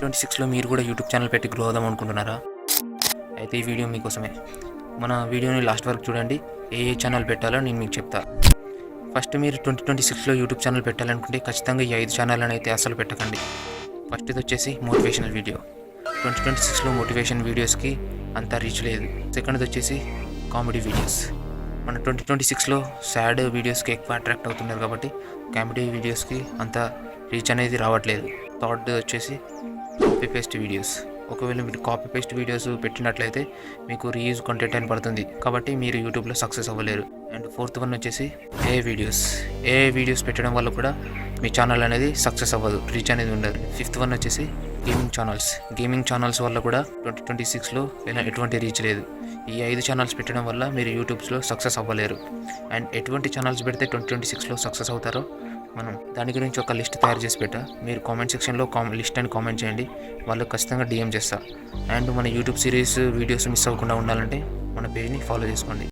2026లో మీరు కూడా YouTube channel పెట్టి గ్రో అవుదాం అనుకుంటున్నారా? అయితే ఈ వీడియో మీకోసమే. మన వీడియోని లాస్ట్ వరకు చూడండి. ఏ ఛానల్ పెట్టాలో నేను మీకు చెప్తా. ఫస్ట్ మీరు 2026లో యూట్యూబ్ ఛానల్ పెట్టాలనుకుంటే ఖచ్చితంగా ఈ 5 ఛానళ్ళని అయితే అసలు పెట్టకండి. ఫస్ట్ది వచ్చేసి మోటివేషనల్ వీడియో. 2026లో మోటివేషన్ వీడియోస్కి అంత రీచ్ లేదు. సెకండ్ది వచ్చేసి కామెడీ వీడియోస్. మన 2026లో సాడ్ వీడియోస్కి ఎక్కువ అట్రాక్ట్ అవుతున్నారు కాబట్టి కామెడీ వీడియోస్కి అంత రీచ్ అనేది రావట్లేదు. థర్డ్ వచ్చేసి కాపీ పేస్ట్ వీడియోస్. ఒకవేళ మీరు కాపీ పేస్ట్ వీడియోస్ పెట్టినట్లయితే మీకు రీయూజ్ కంటెంట్ అని పడుతుంది కాబట్టి మీరు యూట్యూబ్లో సక్సెస్ అవ్వలేరు. అండ్ ఫోర్త్ వన్ వచ్చేసి ఏఐ వీడియోస్ పెట్టడం వల్ల కూడా మీ ఛానల్ అనేది సక్సెస్ అవ్వదు, రీచ్ అనేది ఉండదు. ఫిఫ్త్ వన్ వచ్చేసి గేమింగ్ ఛానల్స్ వల్ల కూడా 2026లో ఎటువంటి రీచ్ లేదు. ఈ 5 ఛానల్స్ పెట్టడం వల్ల మీరు యూట్యూబ్స్లో సక్సెస్ అవ్వలేరు. అండ్ ఎటువంటి ఛానల్స్ పెడితే 2026లో సక్సెస్ అవుతారో మనం దాని గురించి ఒక లిస్ట్ తయారు చేసి పెట్టా. మీరు కామెంట్ సెక్షన్లో లిస్ట్ అని కామెంట్ చేయండి, వాళ్ళకి ఖచ్చితంగా DM చేస్తా. అండ్ మన యూట్యూబ్ సిరీస్ వీడియోస్ మిస్ అవ్వకుండా ఉండాలంటే మన పేజ్ని ఫాలో చేసుకోండి.